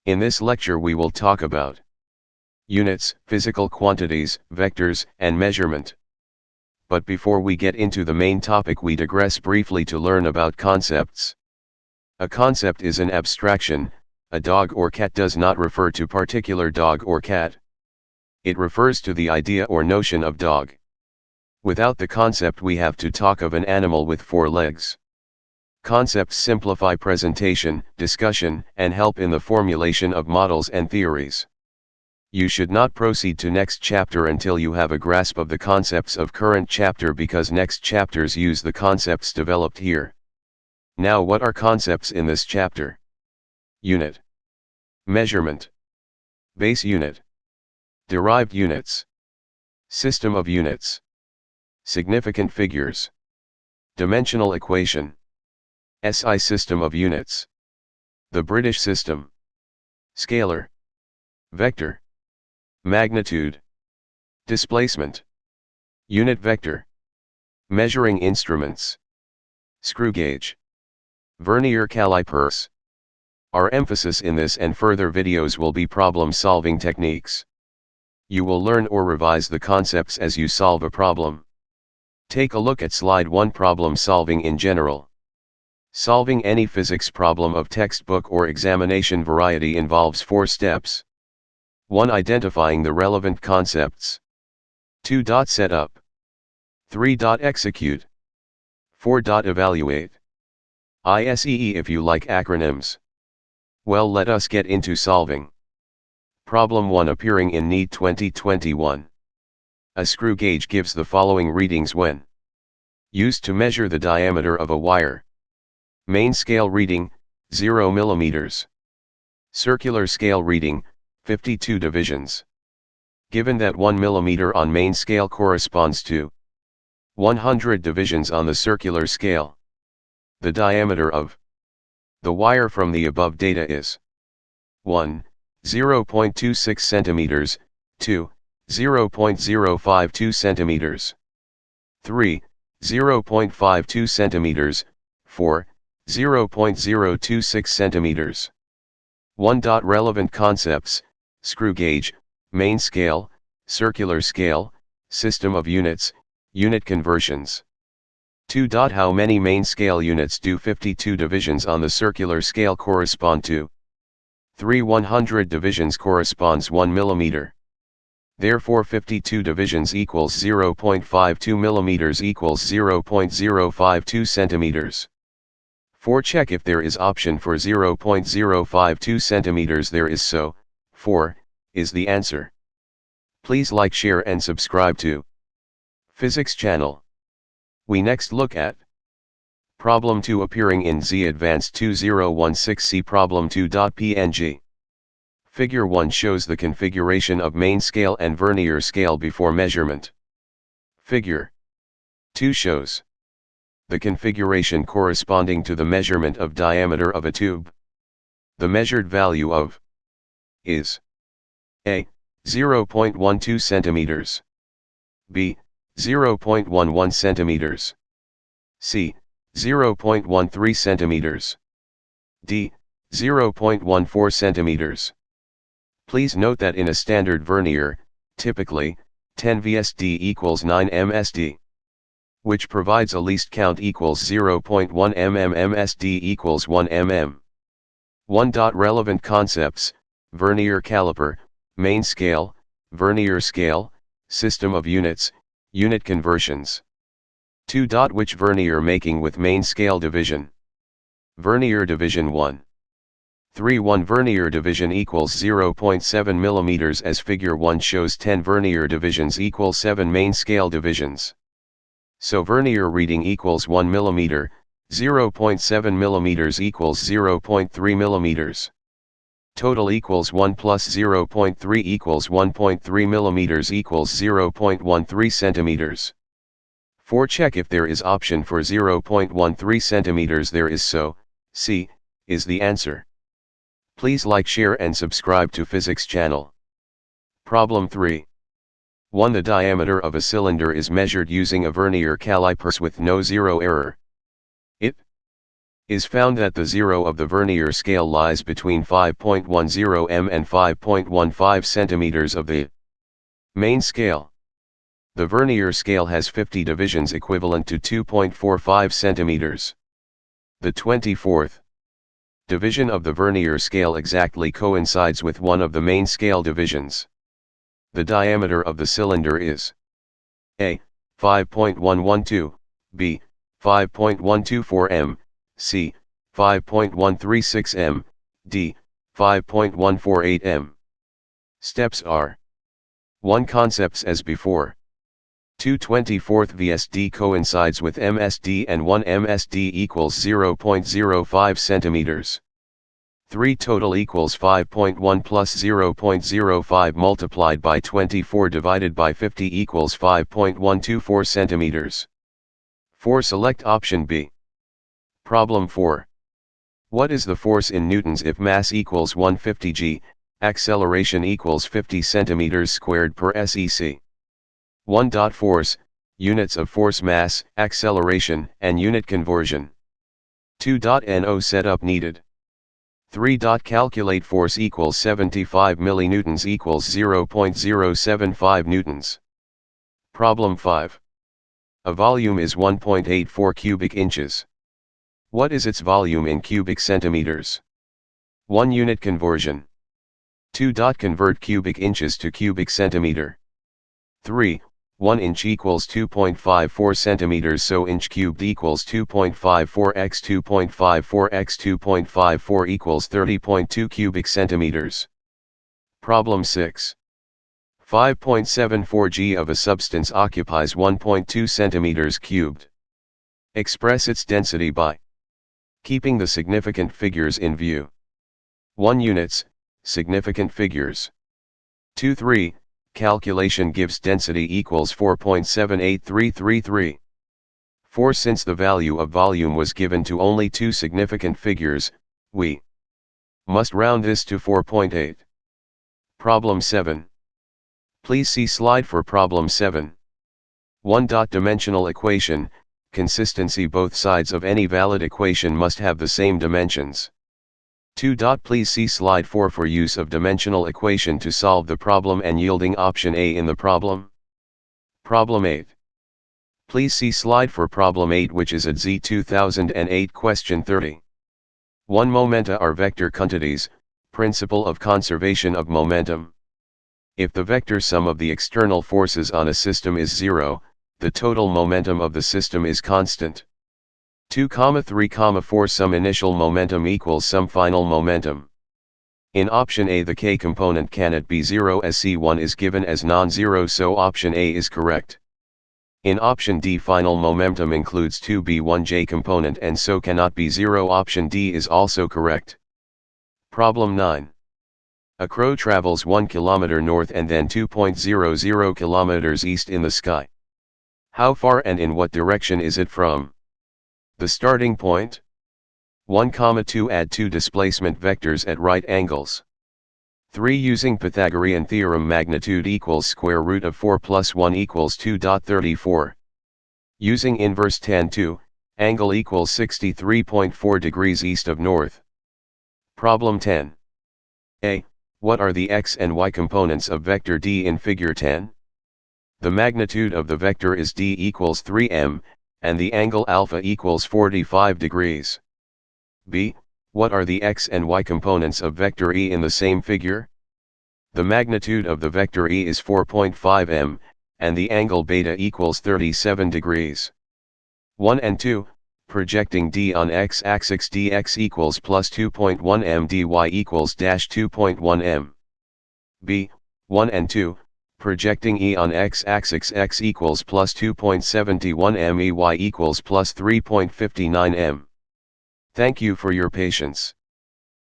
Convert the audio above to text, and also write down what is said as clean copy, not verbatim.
In this lecture we will talk about units, physical quantities, vectors, and measurement. But before we get into the main topic, we digress briefly to learn about concepts. A concept is an abstraction. A dog or cat does not refer to particular dog or cat. It refers to the idea or notion of dog. Without the concept we have to talk of an animal with 4 legs. Concepts simplify presentation, discussion, and help in the formulation of models and theories. You should not proceed to next chapter until you have a grasp of the concepts of current chapter, because next chapters use the concepts developed here. Now, what are concepts in this chapter? Unit, measurement, base unit, derived units, system of units, significant figures, dimensional equation, SI system of units, the British system, scalar, vector, magnitude, displacement, unit vector, measuring instruments, screw gauge, Vernier Callipers. Our emphasis in this and further videos will be problem-solving techniques. You will learn or revise the concepts as you solve a problem. Take a look at slide 1. Problem solving in general. Solving any physics problem of textbook or examination variety involves 4 steps. 1. Identifying the relevant concepts. 2. Set up. 3. Execute. 4. Evaluate. ISEE if you like acronyms. Well, let us get into solving. Problem 1 appearing in NEET 2021. A screw gauge gives the following readings when used to measure the diameter of a wire. Main scale reading, 0 mm. Circular scale reading, 52 divisions. Given that 1 mm on main scale corresponds to 100 divisions on the circular scale, the diameter of the wire from the above data is 1. 0.26 centimeters, 2. 0.052 centimeters, 3. 0.52 centimeters, 4. 0.026 centimeters. 1. Relevant concepts: screw gauge, main scale, circular scale, system of units, unit conversions. 2. How many main scale units do 52 divisions on the circular scale correspond to? 3. 100 divisions corresponds 1 millimeter. Therefore 52 divisions equals 0.52 millimeters equals 0.052 centimeters. 4. Check if there is option for 0.052 centimeters. There is, so 4 is the answer. Please like, share and subscribe to Physics channel. We next look at Problem 2 appearing in Z Advanced 2016C. Problem 2.png. Figure 1 shows the configuration of main scale and vernier scale before measurement. Figure 2 shows the configuration corresponding to the measurement of diameter of a tube. The measured value of is A. 0.12 centimeters, B. 0.11 centimeters, C. 0.13 centimeters, D. 0.14 centimeters. Please note that in a standard vernier, typically, 10 VSD equals 9 MSD, which provides a least count equals 0.1 mm. MSD equals 1 mm. 1. Relevant concepts: vernier caliper, main scale, vernier scale, system of units, unit conversions. 2. Which vernier making with main scale division? Vernier division 1. 3. 1 vernier division equals 0.7 mm, as figure 1 shows 10 vernier divisions equal 7 main scale divisions. So vernier reading equals 1 mm, 0.7 mm equals 0.3 mm. Total equals 1 plus 0.3 equals 1.3 mm equals 0.13 centimeters. 4. Check if there is option for 0.13 centimeters. There is, so C is the answer. Please like, share and subscribe to Physics channel. Problem 3. 1. The diameter of a cylinder is measured using a vernier calipers with no zero error. It is found that the zero of the Vernier scale lies between 5.10 m and 5.15 cm of the main scale. The Vernier scale has 50 divisions equivalent to 2.45 cm. The 24th division of the Vernier scale exactly coincides with one of the main scale divisions. The diameter of the cylinder is A. 5.112, B. 5.124 m, C. 5.136 m, D. 5.148 m. Steps are 1. Concepts as before. 2. 24th VSD coincides with MSD and 1 MSD equals 0.05 centimeters. 3. Total equals 5.1 plus 0.05 multiplied by 24 divided by 50 equals 5.124 centimeters. 4. Select option B. Problem 4. What is the force in newtons if mass equals 150 g, acceleration equals 50 centimeters squared per sec? 1. Force, units of force, mass, acceleration, and unit conversion. 2. No setup needed. 3. Calculate force equals 75 millinewtons equals 0.075 newtons. Problem 5. A volume is 1.84 cubic inches. What is its volume in cubic centimeters? 1. Unit conversion. 2. Convert cubic inches to cubic centimeter. 3. 1 inch equals 2.54 centimeters, so inch cubed equals 2.54 x 2.54 x 2.54 equals 30.2 cubic centimeters. Problem 6. 5.74 g of a substance occupies 1.2 centimeters cubed. Express its density by keeping the significant figures in view. 1. Units, significant figures. 2. 3. Calculation gives density equals 4.78333. 4. Since the value of volume was given to only 2 significant figures, we must round this to 4.8. Problem 7. Please see slide for problem 7. 1. Dimensional equation, consistency. Both sides of any valid equation must have the same dimensions. 2. Please see slide 4 for use of dimensional equation to solve the problem and yielding option A in the problem. Problem 8. Please see slide for problem 8, which is at Z 2008 question 30. 1. Momenta are vector quantities, principle of conservation of momentum. If the vector sum of the external forces on a system is 0, the total momentum of the system is constant. 2, 3, 4 Some initial momentum equals some final momentum. In option A the k component cannot be 0 as C1 is given as non-zero, so option A is correct. In option D final momentum includes 2b1j component and so cannot be 0, option D is also correct. Problem 9. A crow travels 1 kilometer north and then 2.00 kilometers east in the sky. How far and in what direction is it from the starting point? 1, 2 Add 2 displacement vectors at right angles. 3 Using Pythagorean theorem magnitude equals square root of 4 plus 1 equals 2.34. Using inverse tan 2, angle equals 63.4 degrees east of north. Problem 10. A. What are the x and y components of vector d in figure 10? The magnitude of the vector is d equals 3m, and the angle alpha equals 45 degrees. B. What are the x and y components of vector e in the same figure? The magnitude of the vector e is 4.5m, and the angle beta equals 37 degrees. 1 and 2, projecting d on x-axis dx equals plus 2.1 m, dy equals dash 2.1 m. B. 1 and 2, projecting e on x-axis x equals plus 2.71 m, ey equals plus 3.59 m. Thank you for your patience.